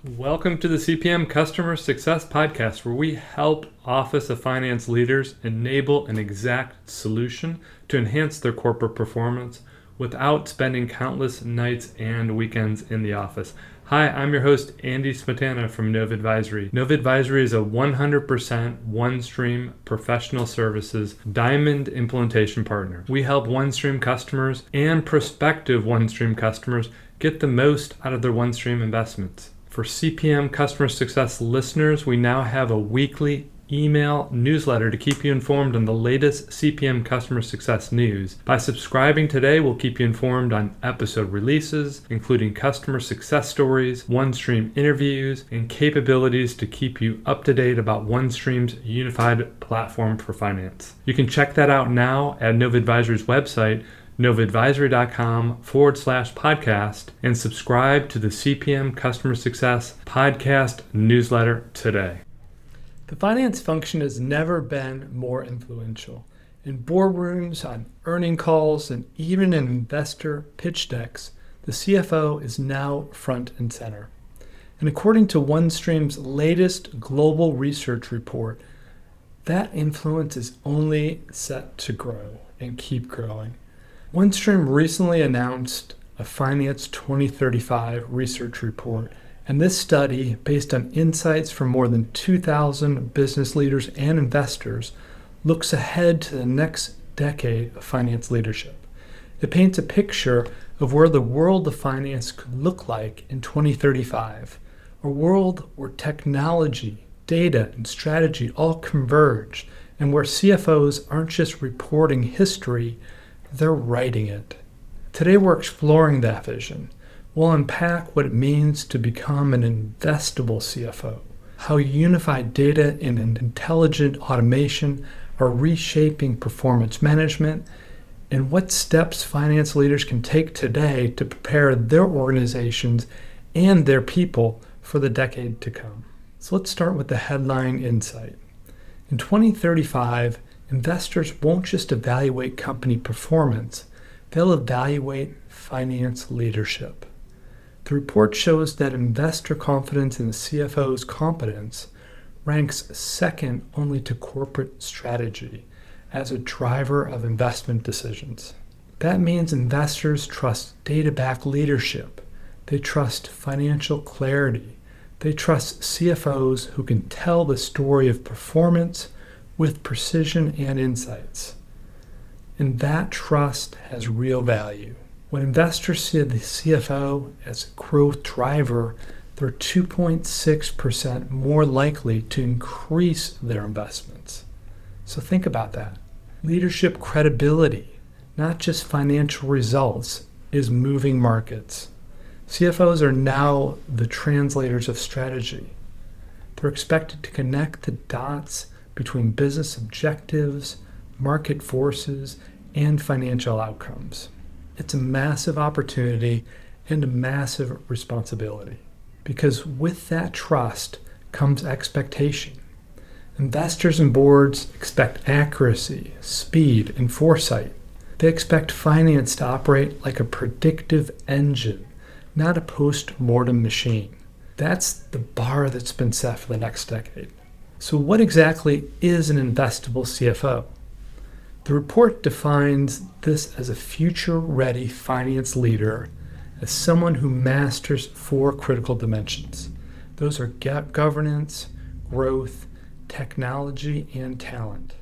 Welcome to the CPM Customer Success Podcast, where we help Office of Finance leaders enable an exact solution to enhance their corporate performance without spending countless nights and weekends in the office. Hi, I'm your host, Andy Smetana from Nova Advisory. Nova Advisory is a 100% OneStream professional services diamond implementation partner. We help OneStream customers and prospective OneStream customers get the most out of their OneStream investments. For CPM Customer Success listeners, we now have a weekly email newsletter to keep you informed on the latest CPM Customer Success news. By subscribing today, we'll keep you informed on episode releases, including customer success stories, OneStream interviews, and capabilities to keep you up to date about OneStream's unified platform for finance. You can check that out now at Nova Advisory's website, novaadvisory.com/podcast, and subscribe to the CPM Customer Success podcast newsletter today. The finance function has never been more influential. In boardrooms, on earning calls, and even in investor pitch decks, the CFO is now front and center. And according to OneStream's latest global research report, that influence is only set to grow and keep growing. OneStream recently announced a Finance 2035 research report, and this study, based on insights from more than 2,000 business leaders and investors, looks ahead to the next decade of finance leadership. It paints a picture of where the world of finance could look like in 2035, a world where technology, data, and strategy all converge, and where CFOs aren't just reporting history, they're writing it. Today we're exploring that vision. We'll unpack what it means to become an investable CFO, how unified data and intelligent automation are reshaping performance management, and what steps finance leaders can take today to prepare their organizations and their people for the decade to come. So let's start with the headline insight. In 2035, investors won't just evaluate company performance, they'll evaluate finance leadership. The report shows that investor confidence in the CFO's competence ranks second only to corporate strategy as a driver of investment decisions. That means investors trust data-backed leadership. They trust financial clarity. They trust CFOs who can tell the story of performance with precision and insights. And that trust has real value. When investors see the CFO as a growth driver, they're 2.6% more likely to increase their investments. So think about that. Leadership credibility, not just financial results, is moving markets. CFOs are now the translators of strategy. They're expected to connect the dots between business objectives, market forces, and financial outcomes. It's a massive opportunity and a massive responsibility, because with that trust comes expectation. Investors and boards expect accuracy, speed, and foresight. They expect finance to operate like a predictive engine, not a post-mortem machine. That's the bar that's been set for the next decade. So what exactly is an investable CFO? The report defines this as a future-ready finance leader, as someone who masters four critical dimensions. Those are governance, growth, technology, and talent.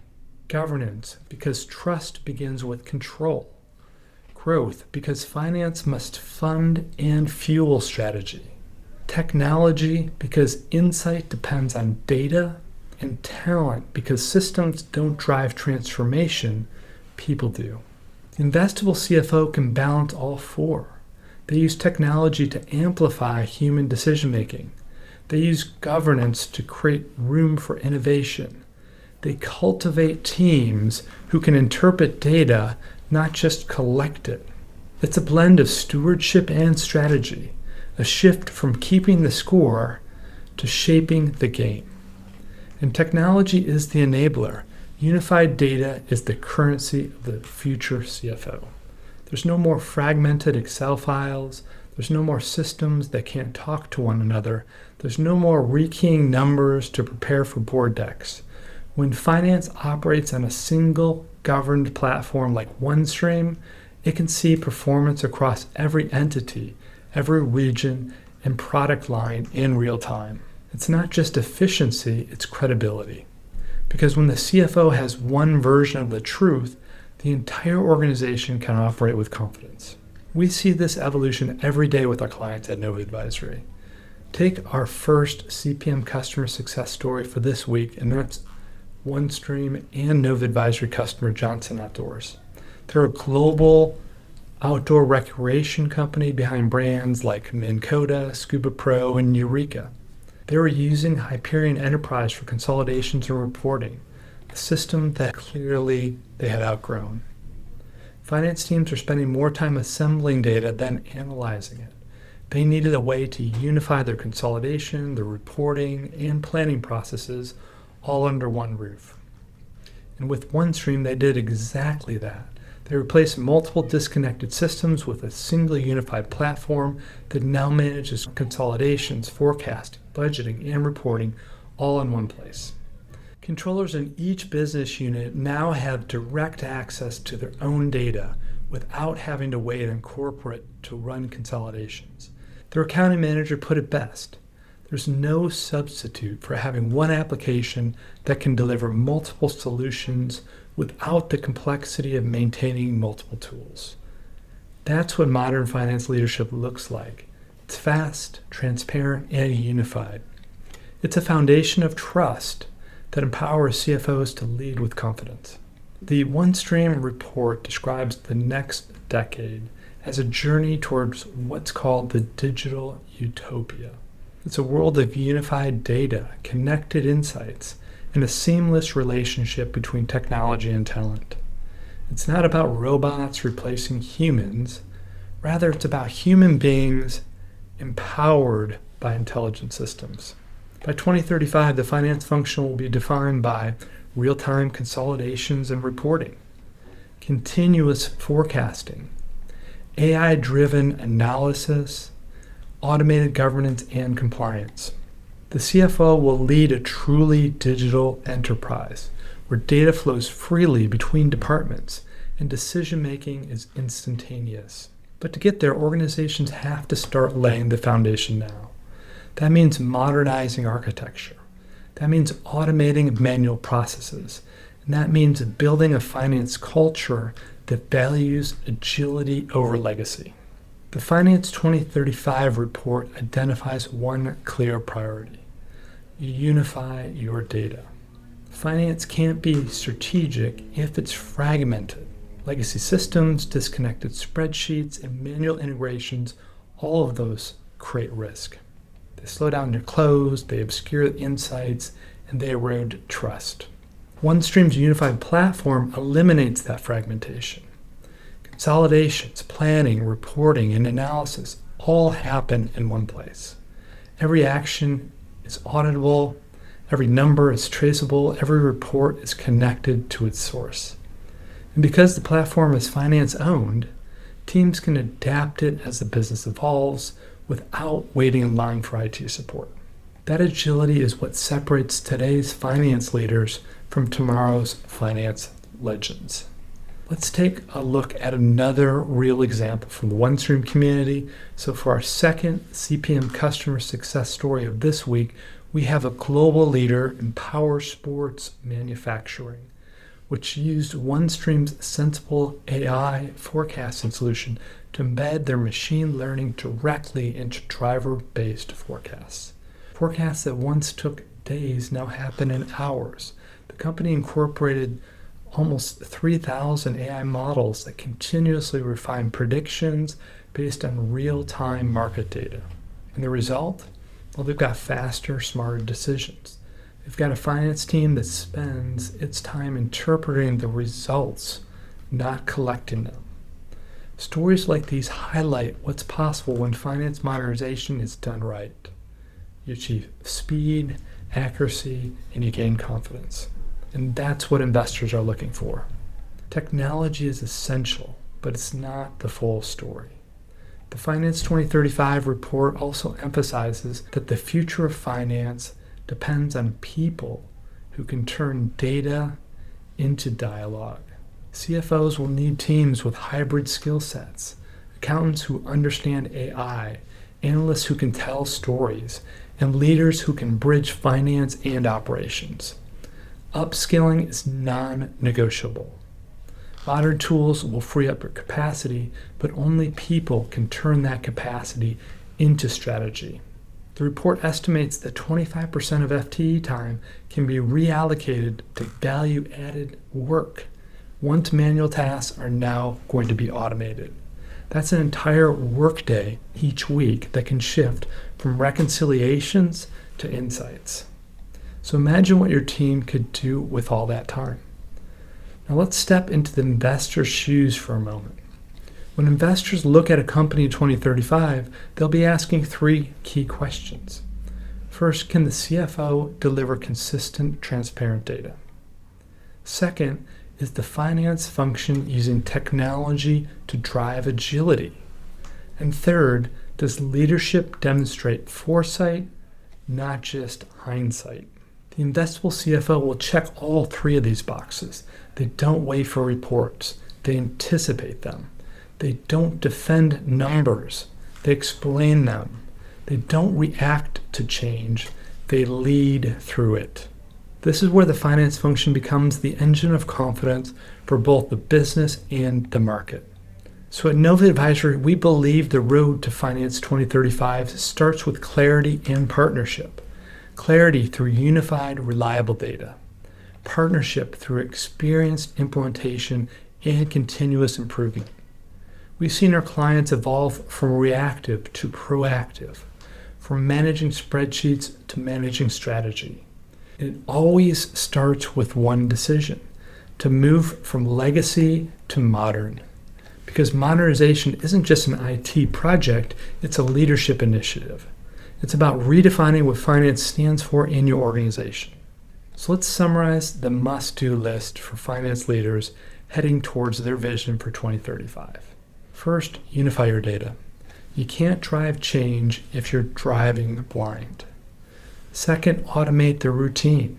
Governance, because trust begins with control. Growth, because finance must fund and fuel strategy. Technology, because insight depends on data. And talent, because systems don't drive transformation, people do. The investable CFO can balance all four. They use technology to amplify human decision-making. They use governance to create room for innovation. They cultivate teams who can interpret data, not just collect it. It's a blend of stewardship and strategy, a shift from keeping the score to shaping the game. And technology is the enabler. Unified data is the currency of the future CFO. There's no more fragmented Excel files. There's no more systems that can't talk to one another. There's no more rekeying numbers to prepare for board decks. When finance operates on a single governed platform like OneStream, it can see performance across every entity, every region, and product line in real time. It's not just efficiency, it's credibility. Because when the CFO has one version of the truth, the entire organization can operate with confidence. We see this evolution every day with our clients at Nova Advisory. Take our first CPM Customer Success story for this week, and that's OneStream and Nova Advisory customer Johnson Outdoors. They're a global outdoor recreation company behind brands like Minn Kota, Scuba Pro, and Eureka. They were using Hyperion Enterprise for consolidations and reporting, a system that clearly they had outgrown. Finance teams are spending more time assembling data than analyzing it. They needed a way to unify their consolidation, their reporting, and planning processes all under one roof. And with OneStream, they did exactly that. They replaced multiple disconnected systems with a single unified platform that now manages consolidations, forecasting, budgeting, and reporting all in one place. Controllers in each business unit now have direct access to their own data without having to wait on corporate to run consolidations. Their accounting manager put it best. There's no substitute for having one application that can deliver multiple solutions without the complexity of maintaining multiple tools. That's what modern finance leadership looks like. It's fast, transparent, and unified. It's a foundation of trust that empowers CFOs to lead with confidence. The OneStream report describes the next decade as a journey towards what's called the digital utopia. It's a world of unified data, connected insights, and a seamless relationship between technology and talent. It's not about robots replacing humans. Rather, it's about human beings empowered by intelligent systems. By 2035, the finance function will be defined by real-time consolidations and reporting, continuous forecasting, AI-driven analysis, automated governance, and compliance. The CFO will lead a truly digital enterprise where data flows freely between departments and decision-making is instantaneous. But to get there, organizations have to start laying the foundation now. That means modernizing architecture. That means automating manual processes. And that means building a finance culture that values agility over legacy. The Finance 2035 report identifies one clear priority. Unify your data. Finance can't be strategic if it's fragmented. Legacy systems, disconnected spreadsheets, and manual integrations, all of those create risk. They slow down your close, they obscure insights, and they erode trust. OneStream's unified platform eliminates that fragmentation. Consolidations, planning, reporting, and analysis all happen in one place. Every action is auditable, every number is traceable, every report is connected to its source. And because the platform is finance owned, teams can adapt it as the business evolves without waiting in line for IT support. That agility is what separates today's finance leaders from tomorrow's finance legends. Let's take a look at another real example from the OneStream community. So for our second CPM Customer Success story of this week, we have a global leader in power sports manufacturing, which used OneStream's Sensible AI forecasting solution to embed their machine learning directly into driver-based forecasts. Forecasts that once took days now happen in hours. The company incorporated almost 3,000 AI models that continuously refine predictions based on real-time market data. And the result? Well, they've got faster, smarter decisions. They've got a finance team that spends its time interpreting the results, not collecting them. Stories like these highlight what's possible when finance modernization is done right. You achieve speed, accuracy, and you gain confidence. And that's what investors are looking for. Technology is essential, but it's not the full story. The Finance 2035 report also emphasizes that the future of finance depends on people who can turn data into dialogue. CFOs will need teams with hybrid skill sets, accountants who understand AI, analysts who can tell stories, and leaders who can bridge finance and operations. Upskilling is non-negotiable. Modern tools will free up your capacity, but only people can turn that capacity into strategy. The report estimates that 25% of FTE time can be reallocated to value-added work once manual tasks are now going to be automated. That's an entire workday each week that can shift from reconciliations to insights. So imagine what your team could do with all that time. Now let's step into the investor's shoes for a moment. When investors look at a company in 2035, they'll be asking three key questions. First, can the CFO deliver consistent, transparent data? Second, is the finance function using technology to drive agility? And third, does leadership demonstrate foresight, not just hindsight? The Investable CFO will check all three of these boxes. They don't wait for reports. They anticipate them. They don't defend numbers. They explain them. They don't react to change. They lead through it. This is where the finance function becomes the engine of confidence for both the business and the market. So at Nova Advisory, we believe the road to Finance 2035 starts with clarity and partnership. Clarity through unified, reliable data. Partnership through experienced implementation and continuous improvement. We've seen our clients evolve from reactive to proactive, from managing spreadsheets to managing strategy. It always starts with one decision, to move from legacy to modern. Because modernization isn't just an IT project, it's a leadership initiative. It's about redefining what finance stands for in your organization. So let's summarize the must-do list for finance leaders heading towards their vision for 2035. First, unify your data. You can't drive change if you're driving blind. Second, automate the routine.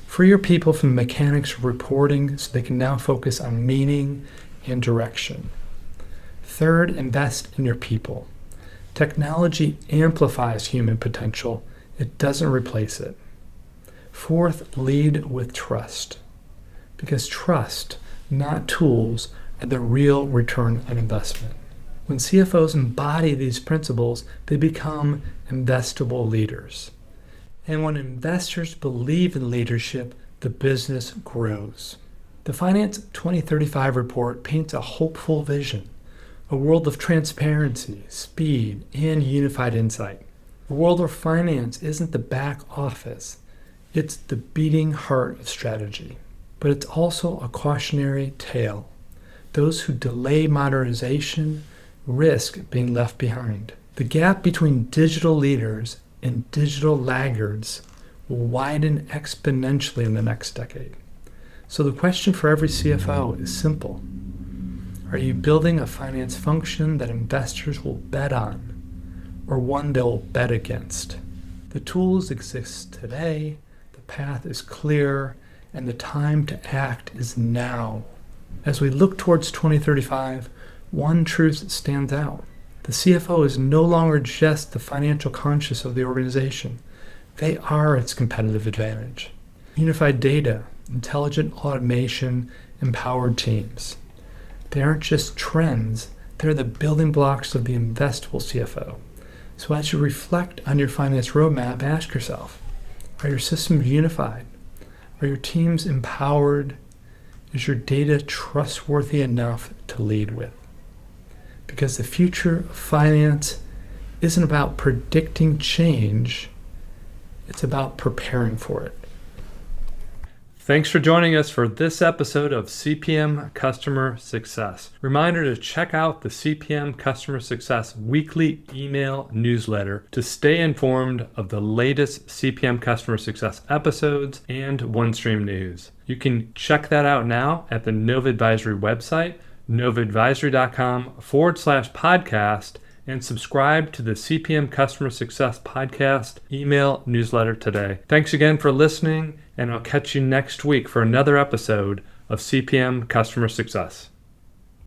Free your people from the mechanics of reporting so they can now focus on meaning and direction. Third, invest in your people. Technology amplifies human potential. It doesn't replace it. Fourth, lead with trust. Because trust, not tools, are the real return on investment. When CFOs embody these principles, they become investable leaders. And when investors believe in leadership, the business grows. The Finance 2035 report paints a hopeful vision, a world of transparency, speed, and unified insight. A world where finance isn't the back office, it's the beating heart of strategy. But it's also a cautionary tale. Those who delay modernization risk being left behind. The gap between digital leaders and digital laggards will widen exponentially in the next decade. So the question for every CFO is simple. Are you building a finance function that investors will bet on, or one they'll bet against? The tools exist today, the path is clear, and the time to act is now. As we look towards 2035, one truth stands out. The CFO is no longer just the financial conscious of the organization. They are its competitive advantage. Unified data, intelligent automation, empowered teams. They aren't just trends, they're the building blocks of the investable CFO. So as you reflect on your finance roadmap, ask yourself, are your systems unified? Are your teams empowered? Is your data trustworthy enough to lead with? Because the future of finance isn't about predicting change, it's about preparing for it. Thanks for joining us for this episode of CPM Customer Success. Reminder to check out the CPM Customer Success weekly email newsletter to stay informed of the latest CPM Customer Success episodes and OneStream news. You can check that out now at the Nova Advisory website, novaadvisory.com/podcast, and subscribe to the CPM Customer Success podcast email newsletter today. Thanks again for listening, and I'll catch you next week for another episode of CPM Customer Success.